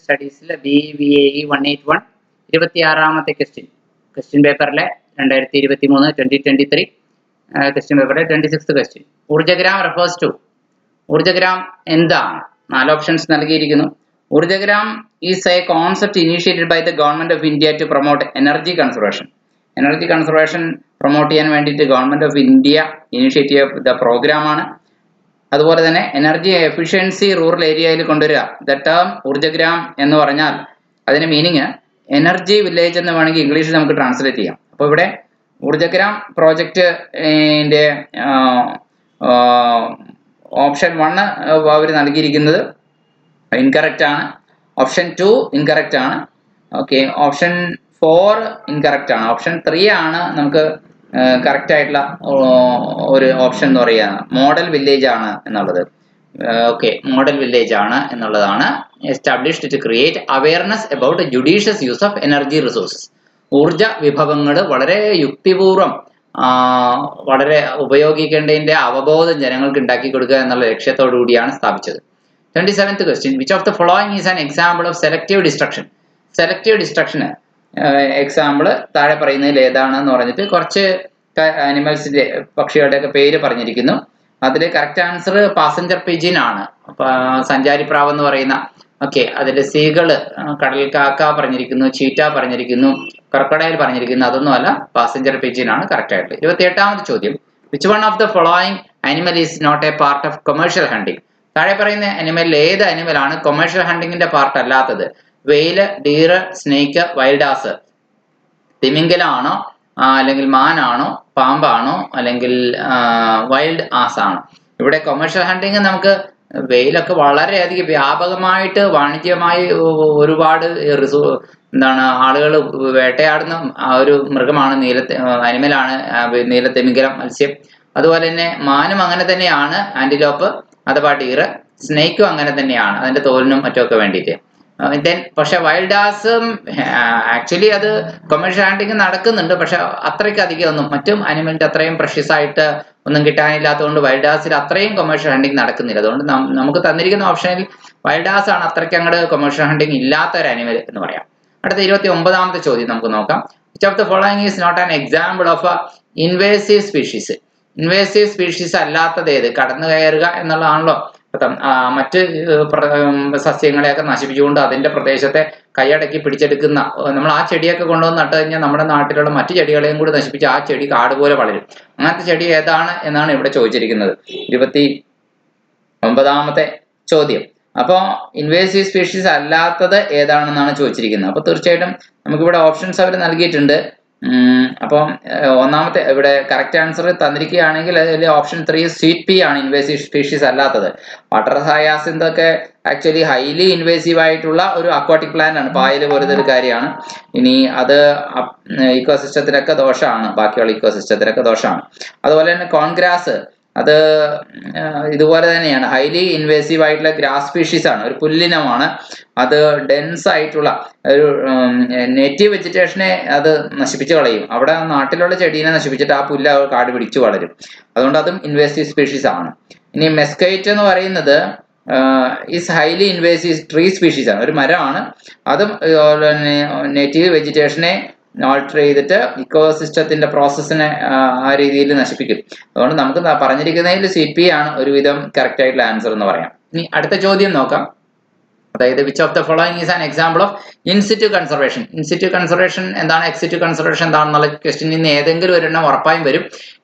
സ്റ്റഡീസിലെ BVAE 181 26ാമത്തെ question പേപ്പറിലെ 2023-2023 question പേപ്പറിലെ 26th question. Urjagram refers to. Urjagram എന്താണ്? 4 ഓപ്ഷൻസ് നൽകിയിരിക്കുന്നു. Urjagram is a concept initiated by the government of India to promote energy conservation. Energy conservation promote ചെയ്യാൻ വേണ്ടിയിട്ട് government of India initiate ചെയ്ത പ്രോഗ്രാമാണ്. അതുപോലെ തന്നെ എനർജി എഫിഷ്യൻസി റൂറൽ ഏരിയയിൽ കൊണ്ടുവരിക. ദ ടേം ഊർജ്ജഗ്രാം എന്ന് പറഞ്ഞാൽ അതിന്റെ മീനിങ് എനർജി വില്ലേജ് എന്ന് വേണമെങ്കിൽ ഇംഗ്ലീഷിൽ നമുക്ക് ട്രാൻസ്ലേറ്റ് ചെയ്യാം. അപ്പോൾ ഇവിടെ ഊർജ്ജഗ്രാം പ്രോജക്റ്റിന്റെ ഓപ്ഷൻ 1 അവർ നൽകിയിരിക്കുന്നത് ഇൻകറക്റ്റ് ആണ്. ഓപ്ഷൻ 2 ഇൻകറക്റ്റ് ആണ്. ഓക്കെ, ഓപ്ഷൻ 4 ഇൻകറക്റ്റ് ആണ്. ഓപ്ഷൻ 3 ആണ് നമുക്ക് കറക്റ്റ് ആയിട്ടുള്ള ഒരു ഓപ്ഷൻ എന്ന് പറയുക. മോഡൽ വില്ലേജ് ആണ് എന്നുള്ളത്. ഓക്കെ, മോഡൽ വില്ലേജ് ആണ് എന്നുള്ളതാണ്. Established to create awareness about judicious use of energy resources. ഊർജ വിഭവങ്ങൾ വളരെ യുക്തിപൂർവം വളരെ ഉപയോഗിക്കേണ്ടതിന്റെ അവബോധം ജനങ്ങൾക്ക് ഉണ്ടാക്കി കൊടുക്കുക എന്നുള്ള ലക്ഷ്യത്തോടു കൂടിയാണ് സ്ഥാപിച്ചത്. 27th question. Which of the following is an example of selective destruction? Selective ഡിസ്ട്രക്ഷന് എക്സാമ്പിൾ താഴെ പറയുന്നതിൽ ഏതാണെന്ന് പറഞ്ഞിട്ട് കുറച്ച് അനിമൽസിന്റെ പക്ഷികളുടെ ഒക്കെ പേര് പറഞ്ഞിരിക്കുന്നു. അതിൽ കറക്റ്റ് ആൻസർ പാസഞ്ചർ പിജിൻ ആണ്. സഞ്ചാരി പ്രാവ് എന്ന് പറയുന്ന. ഓക്കെ, അതിൽ സീകള്, കടൽ കാക്ക പറഞ്ഞിരിക്കുന്നു, ചീറ്റ പറഞ്ഞിരിക്കുന്നു, ക്രൊക്കഡൈൽ പറഞ്ഞിരിക്കുന്നു. അതൊന്നുമല്ല, പാസഞ്ചർ പിജിൻ ആണ് കറക്റ്റ് ആയിട്ട്. 28ാമത്തെ ചോദ്യം. Which one of the following animal is not a part of commercial hunting? താഴെ പറയുന്ന അനിമലിൽ ഏത് അനിമലാണ് കൊമേഴ്ഷ്യൽ ഹണ്ടിങ്ങിന്റെ പാർട്ട് അല്ലാത്തത്? വെയില്, ഡീറ്, സ്നേക്ക്, വൈൽഡ് ആസ്. തിമിംഗലാണോ, അല്ലെങ്കിൽ മാനാണോ, പാമ്പാണോ, അല്ലെങ്കിൽ വൈൽഡ് ആസ് ആണോ? ഇവിടെ കൊമേഴ്ഷ്യൽ ഹണ്ടിങ് നമുക്ക് വെയിലൊക്കെ വളരെയധികം വ്യാപകമായിട്ട് വാണിജ്യമായി ഒരുപാട് ആളുകൾ വേട്ടയാടുന്ന ഒരു മൃഗമാണ്, അനിമലാണ് നീലത്തിമിംഗലം മത്സ്യം. അതുപോലെ തന്നെ മാനും അങ്ങനെ തന്നെയാണ്, ആന്റിലോപ്പ് അഥവാ ഡീറ്. സ്നേക്കും അങ്ങനെ തന്നെയാണ്, അതിന്റെ തോലിനും മറ്റുമൊക്കെ വേണ്ടിയിട്ട്. പക്ഷെ വൈൽഡ് ആസും ആക്ച്വലി അത് കൊമേഴ്ഷ്യൽ ഹണ്ടിങ് നടക്കുന്നുണ്ട്, പക്ഷെ അത്രയ്ക്ക് അധികം ഒന്നും മറ്റും അനിമലിന്റെ അത്രയും പ്രഷ്യസ് ആയിട്ട് ഒന്നും കിട്ടാനില്ലാത്തതുകൊണ്ട് വൈൽഡ് ആസിൽ അത്രയും കൊമേഴ്ഷ്യൽ ഹണ്ടിങ് നടക്കുന്നില്ല. അതുകൊണ്ട് നമുക്ക് തന്നിരിക്കുന്ന ഓപ്ഷനിൽ വൈൽഡ് ആസ് ആണ് അത്രയ്ക്ക് അങ്ങോട്ട് കൊമേഴ്ഷ്യൽ ഹണ്ടിങ് ഇല്ലാത്ത ഒരു അനിമൽ എന്ന് പറയാം. അടുത്ത 29ാമത്തെ ചോദ്യം നമുക്ക് നോക്കാം. Which of the following is not an example of a invasive species? Invasive species അല്ലാത്തത് ഏത്? കടന്നു കയറുക എന്നുള്ളതാണല്ലോ. മറ്റ് സസ്യങ്ങളെയൊക്കെ നശിപ്പിച്ചുകൊണ്ട് അതിന്റെ പ്രദേശത്തെ കൈയടക്കി പിടിച്ചെടുക്കുന്ന, നമ്മൾ ആ ചെടിയൊക്കെ കൊണ്ടുവന്ന് നട്ട് കഴിഞ്ഞാൽ നമ്മുടെ നാട്ടിലുള്ള മറ്റു ചെടികളെയും കൂടി നശിപ്പിച്ച് ആ ചെടി കാട് പോലെ വളരും. അങ്ങനത്തെ ചെടി ഏതാണ് എന്നാണ് ഇവിടെ ചോദിച്ചിരിക്കുന്നത്. 29ാമത്തെ ചോദ്യം. അപ്പോൾ ഇൻവേസീവ് സ്പീഷീസ് അല്ലാത്തത് ഏതാണെന്നാണ് ചോദിച്ചിരിക്കുന്നത്. അപ്പൊ തീർച്ചയായിട്ടും നമുക്കിവിടെ ഓപ്ഷൻസ് അവർ നൽകിയിട്ടുണ്ട്. അപ്പം ഒന്നാമത്തെ ഇവിടെ കറക്റ്റ് ആൻസർ തന്നിരിക്കുകയാണെങ്കിൽ അതിൽ ഓപ്ഷൻ 3 സ്വീറ്റ് പീ ആണ് ഇൻവേസീവ് സ്പീഷീസ് അല്ലാത്തത്. വാട്ടർ ഹയാസിന്ത് ഒക്കെ ആക്ച്വലി ഹൈലി ഇൻവേസീവ് ആയിട്ടുള്ള ഒരു അക്വാട്ടിക് പ്ലാന്റ് ആണ്, പായൽ പോലത്തെ ഒരു കാര്യമാണ്. ഇനി അത് ഇക്കോസിസ്റ്റത്തിനൊക്കെ ദോഷമാണ്, ബാക്കിയുള്ള ഇക്കോസിസ്റ്റത്തിനൊക്കെ ദോഷമാണ്. അതുപോലെ തന്നെ കോൺഗ്രാസ്, അത് ഇതുപോലെ തന്നെയാണ്, ഹൈലി ഇൻവേസീവ് ആയിട്ടുള്ള ഗ്രാസ് സ്പീഷീസ് ആണ്, ഒരു പുല്ലിനമാണ്. അത് ഡെൻസ് ആയിട്ടുള്ള ഒരു നേറ്റീവ് വെജിറ്റേഷനെ അത് നശിപ്പിച്ചു കളയും. അവിടെ നാട്ടിലുള്ള ചെടീനെ നശിപ്പിച്ചിട്ട് ആ പുല്ല് കാട് പിടിച്ചു വളരും. അതുകൊണ്ട് അതും ഇൻവേസീവ് സ്പീഷീസ് ആണ്. ഇനി മെസ്കൈറ്റ് എന്ന് പറയുന്നത് is highly invasive tree species ആണ്, ഒരു മരമാണ്. അതും നേറ്റീവ് വെജിറ്റേഷനെ ആൾട്ടർ ചെയ്തിട്ട് ഇക്കോസിസ്റ്റത്തിന്റെ പ്രോസസ്സിനെ ആ രീതിയിൽ നശിപ്പിക്കും. അതുകൊണ്ട് നമുക്ക് പറഞ്ഞിരിക്കുന്നതിൽ CP ആണ് ഒരുവിധം കറക്റ്റ് ആയിട്ടുള്ള ആൻസർ എന്ന് പറയാം. ഇനി അടുത്ത ചോദ്യം നോക്കാം. അതായത് which of the following is an example of in situ conservation? In situ conservation എന്താണ്, എക്സിറ്റു കൺസർവേഷൻ എന്താണെന്നുള്ള ക്വസ്റ്റ്യനിൽ നിന്ന് ഏതെങ്കിലും ഒരെണ്ണം ഉറപ്പായും വരും.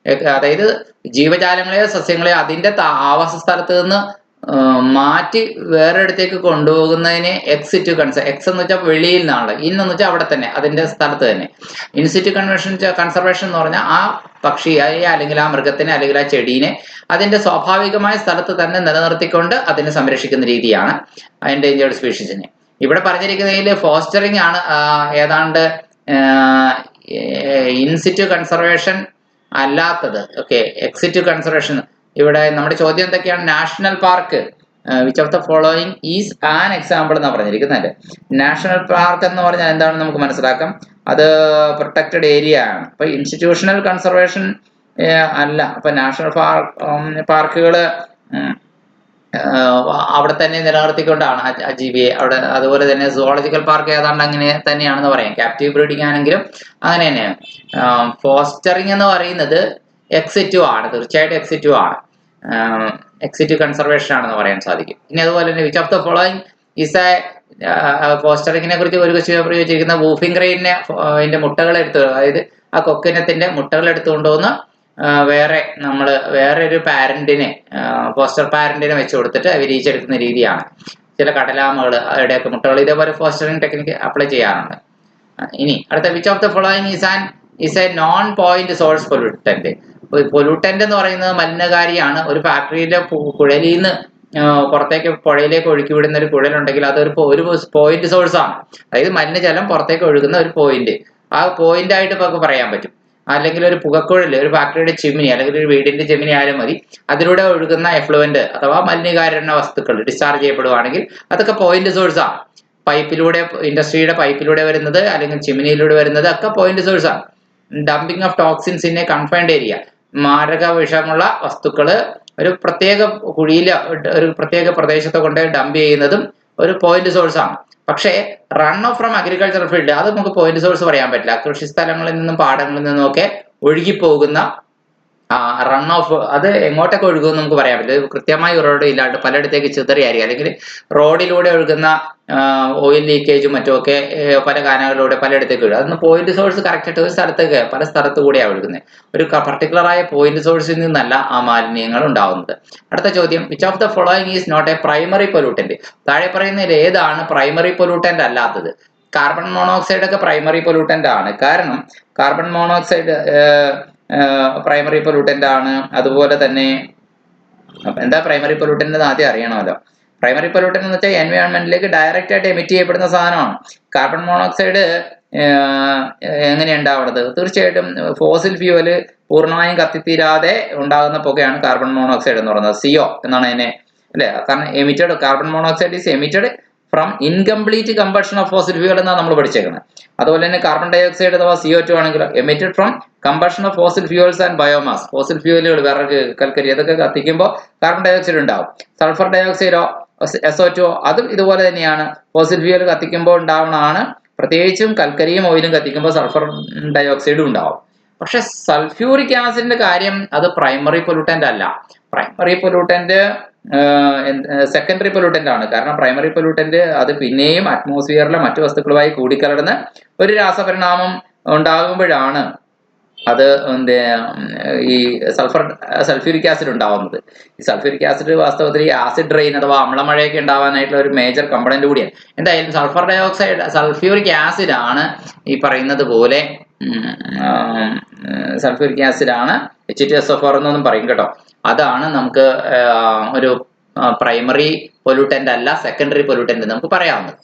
അതായത് ജീവജാലങ്ങളെയോ സസ്യങ്ങളെയോ അതിന്റെ ആവാസ സ്ഥലത്ത് നിന്ന് മാറ്റി വേറെ ഇടത്തേക്ക് കൊണ്ടുപോകുന്നതിന് എക്സിറ്റു എക്സ് എന്ന് വെച്ചാൽ വെളിയിൽ നിന്നാണ്, ഇൻ എന്ന് വെച്ചാൽ അവിടെ തന്നെ അതിന്റെ സ്ഥലത്ത് തന്നെ. ഇൻസിറ്റു കൺസർവേഷൻ എന്ന് പറഞ്ഞാൽ ആ പക്ഷിയെ അല്ലെങ്കിൽ ആ മൃഗത്തിനെ അല്ലെങ്കിൽ ആ ചെടീനെ അതിന്റെ സ്വാഭാവികമായ സ്ഥലത്ത് തന്നെ നിലനിർത്തിക്കൊണ്ട് അതിനെ സംരക്ഷിക്കുന്ന രീതിയാണ് എൻഡേഞ്ചേർഡ് സ്പീഷീസിനെ. ഇവിടെ പറഞ്ഞിരിക്കുന്നതിൽ ഫോസ്റ്ററിങ് ആണ് ഏതാണ്ട് ഇൻസിറ്റു കൺസർവേഷൻ അല്ലാത്തത്. Okay, ex situ conservation. ഇവിടെ നമ്മുടെ ചോദ്യം എന്തൊക്കെയാണ്? National park, which of the following is an example എന്നാണ് പറഞ്ഞിരിക്കുന്നത്. നാഷണൽ പാർക്ക് എന്ന് പറഞ്ഞാൽ എന്താണെന്ന് നമുക്ക് മനസ്സിലാക്കാം. അത് പ്രൊട്ടക്റ്റഡ് ഏരിയ ആണ്. അപ്പൊ ഇൻസ്റ്റിറ്റ്യൂഷണൽ കൺസർവേഷൻ അല്ല. അപ്പൊ നാഷണൽ പാർക്കുകൾ അവിടെ തന്നെ നിലനിർത്തിക്കൊണ്ടാണ് ആ ജീവിയെ അവിടെ. അതുപോലെ തന്നെ സുവോളജിക്കൽ പാർക്ക് ഏതാണ്ട് അങ്ങനെ തന്നെയാണെന്ന് പറയാം. ക്യാപ്റ്റീവ് ബ്രീഡിംഗ് ആണെങ്കിലും അങ്ങനെ തന്നെയാണ്. ഫോസ്റ്ററിങ് എന്ന് പറയുന്നത് എക്സിറ്റീവ് ആണ്, തീർച്ചയായിട്ടും എക്സിറ്റീവ് ആണ്, എക്സിറ്റീവ് കൺസർവേഷൻ ആണെന്ന് പറയാൻ സാധിക്കും. ഇനി അതുപോലെ തന്നെ which of the following is a ഫോസ്റ്ററിങ്ങിനെ കുറിച്ച് ഒരു ക്വസ്റ്റ്യൻ പേപ്പർ ചോദിച്ചിരിക്കുന്ന വൂഫിംഗ് ക്രെയിനെ അതിന്റെ മുട്ടകൾ എടുത്ത്, അതായത് ആ കൊക്കിനത്തിന്റെ മുട്ടകൾ എടുത്തുകൊണ്ടുവന്ന് വേറെ ഒരു പാരന്റിനെ, ഫോസ്റ്റർ പാരന്റിനെ വെച്ച് കൊടുത്തിട്ട് വിരിയിച്ചെടുക്കുന്ന രീതിയാണ്. ചില കടലാമകൾ അവിടെയൊക്കെ മുട്ടകൾ ഇതേപോലെ ഫോസ്റ്ററിംഗ് ടെക്നിക്ക് അപ്ലൈ ചെയ്യാറുണ്ട്. ഇനി അടുത്ത which of the following is A non point source pollutant. Pollutant എന്ന് പറയുന്നത് മലിനകാരിയാണ്. ഒരു ഫാക്ടറിയിലെ കുഴലിൽ നിന്ന് പുറത്തേക്ക് പുഴയിലേക്ക് ഒഴുക്കി വിടുന്ന ഒരു കുഴലുണ്ടെങ്കിൽ അതൊരു പോയിന്റ് സോഴ്സ് ആണ്. അതായത് മലിനജലം പുറത്തേക്ക് ഒഴുകുന്ന ഒരു പോയിന്റ്, ആ പോയിന്റ് ആയിട്ട് നമുക്ക് പറയാൻ പറ്റും. അല്ലെങ്കിൽ ഒരു പുകക്കുഴൽ, ഒരു ഫാക്ടറിയുടെ ചിമ്മിനി അല്ലെങ്കിൽ ഒരു വീടിന്റെ ചിമ്മിനി ആയാലും മതി, അതിലൂടെ ഒഴുകുന്ന എഫ്ലുവന്റ് അഥവാ മലിനീകരണ വസ്തുക്കൾ ഡിസ്ചാർജ് ചെയ്യപ്പെടുവാണെങ്കിൽ അതൊക്കെ പോയിന്റ് സോഴ്സ് ആണ്. പൈപ്പിലൂടെ, ഇൻഡസ്ട്രിയുടെ പൈപ്പിലൂടെ വരുന്നത് അല്ലെങ്കിൽ ചിമ്മിനിയിലൂടെ വരുന്നത് ഒക്കെ പോയിന്റ് സോഴ്സ് ആണ്. Dumping of toxins in A confined area, മാരക വിഷമുള്ള വസ്തുക്കള് ഒരു പ്രത്യേക കുഴിയില ഒരു പ്രത്യേക പ്രദേശത്തെ കൊണ്ട് ഡംപ് ചെയ്യുന്നതും ഒരു പോയിന്റ് സോഴ്സ് ആണ്. പക്ഷേ run off from agricultural field അത് നമുക്ക് പോയിന്റ് സോഴ്സ് പറയാൻ പറ്റില്ല. കൃഷി സ്ഥലങ്ങളിൽ നിന്നും പാടങ്ങളിൽ നിന്നും ഒക്കെ ഒഴുകിപ്പോകുന്ന റൺ ഓഫ് അത് എങ്ങോട്ടൊക്കെ ഒഴുകുമെന്ന് നമുക്ക് പറയാൻ പറ്റില്ല. കൃത്യമായി ഉറവിടം ഇല്ലാണ്ട് പലയിടത്തേക്ക് ചിതറിയായിരിക്കും, അല്ലെങ്കിൽ റോഡിലൂടെ ഒഴുകുന്ന ഓയിൽ ലീക്കേജും മറ്റുമൊക്കെ പല കാനകളിലൂടെ പലയിടത്തേക്ക് ഒഴുകും. അതൊന്ന് പോയിന്റ് സോഴ്സ് കറക്റ്റ് ആയിട്ട് ഒരു സ്ഥലത്തേക്ക് പല സ്ഥലത്തു കൂടെയാണ് ഒഴുകുന്നത്. ഒരു പർട്ടിക്കുലറായ പോയിന്റ് സോഴ്സിൽ നിന്നല്ല ആ മാലിന്യങ്ങൾ ഉണ്ടാവുന്നത്. അടുത്ത ചോദ്യം, which of the following is not a primary pollutant. താഴെ പറയുന്നതിൽ ഏതാണ് പ്രൈമറി പൊല്യൂട്ടന്റ് അല്ലാത്തത്? കാർബൺ മോണോക്സൈഡ് ഒക്കെ പ്രൈമറി പൊല്യൂട്ടന്റ് ആണ്. കാരണം കാർബൺ മോണോക്സൈഡ് പ്രൈമറി പൊല്യൂട്ടന്റ് ആണ്. അതുപോലെ തന്നെ എന്താ പ്രൈമറി പൊല്യൂട്ടന്റ് എന്ന് ആദ്യം അറിയണമല്ലോ. പ്രൈമറി പൊല്യൂട്ടന്റ് എന്ന് വെച്ചാൽ എൻവയോൺമെന്റിലേക്ക് ഡയറക്റ്റ് ആയിട്ട് എമിറ്റ് ചെയ്യപ്പെടുന്ന സാധനമാണ്. കാർബൺ മോണോക്സൈഡ് എങ്ങനെയാണ് ഉണ്ടാവുന്നത്? തീർച്ചയായിട്ടും ഫോസിൽ ഫ്യൂവല് പൂർണ്ണമായും കത്തിത്തീരാതെ ഉണ്ടാകുന്ന പുകയാണ് കാർബൺ മോണോക്സൈഡ് എന്ന് പറയുന്നത്. CO എന്നാണ് അതിനെ, അല്ലെ? കാരണം emitted carbon monoxide is emitted from incomplete combustion of fossil fuel എന്നാണ് നമ്മൾ പഠിച്ചേക്കുന്നത്. അതുപോലെ തന്നെ കാർബൺ ഡയോക്സൈഡ് അഥവാ CO2 ആണെങ്കിൽ emitted from combustion of fossil fuels and biomass. Fossil ഫ്യൂവലുകൾ, വിറക്, കൽക്കരി അതൊക്കെ കത്തിക്കുമ്പോൾ കാർബൺ ഡയോക്സൈഡ് ഉണ്ടാവും. സൾഫർ ഡയോക്സൈഡോ SO2 അതും ഇതുപോലെ തന്നെയാണ്. ഫോസിൽ ഫ്യൂവൽ കത്തിക്കുമ്പോൾ ഉണ്ടാവുന്നതാണ്. പ്രത്യേകിച്ചും കൽക്കരിയും ഓയിലും കത്തിക്കുമ്പോൾ സൾഫർ ഡയോക്സൈഡും ഉണ്ടാവും. പക്ഷെ സൾഫ്യൂറിക് ആസിഡിന്റെ കാര്യം അത് പ്രൈമറി പൊല്യൂട്ടന്റ് അല്ല. പ്രൈമറി പൊല്യൂട്ടന്റ് സെക്കൻഡറി പൊല്യൂട്ടന്റ് ആണ്. കാരണം പ്രൈമറി പൊല്യൂട്ടന്റ് അത് പിന്നെയും അറ്റ്മോസ്ഫിയറിലെ മറ്റു വസ്തുക്കളുമായി കൂടിക്കലർന്ന് ഒരു രാസപരിണാമം ഉണ്ടാകുമ്പോഴാണ് അത് ഈ സൾഫ്യൂരിക് ആസിഡ് ഉണ്ടാവുന്നത്. ഈ സൾഫ്യൂരിക് ആസിഡ് വാസ്തവത്തിൽ ഈ ആസിഡ് റെയിൻ അഥവാ അമ്ലമഴയൊക്കെ ഉണ്ടാവാനായിട്ടുള്ള ഒരു മേജർ കമ്പണന്റ് കൂടിയാണ്. എന്തായാലും സൾഫ്യൂരിക് ആസിഡ് ആണ് ഈ പറയുന്നത് പോലെ സൾഫ്യൂരിക് ആസിഡ് ആണ് H2SO4 എന്നൊന്നും പറയും കേട്ടോ. അതാണ് നമുക്ക് ഒരു പ്രൈമറി പൊല്യൂട്ടന്റ് അല്ല, സെക്കൻഡറി പൊല്യൂട്ടന്റ് നമുക്ക് പറയാവുന്നത്.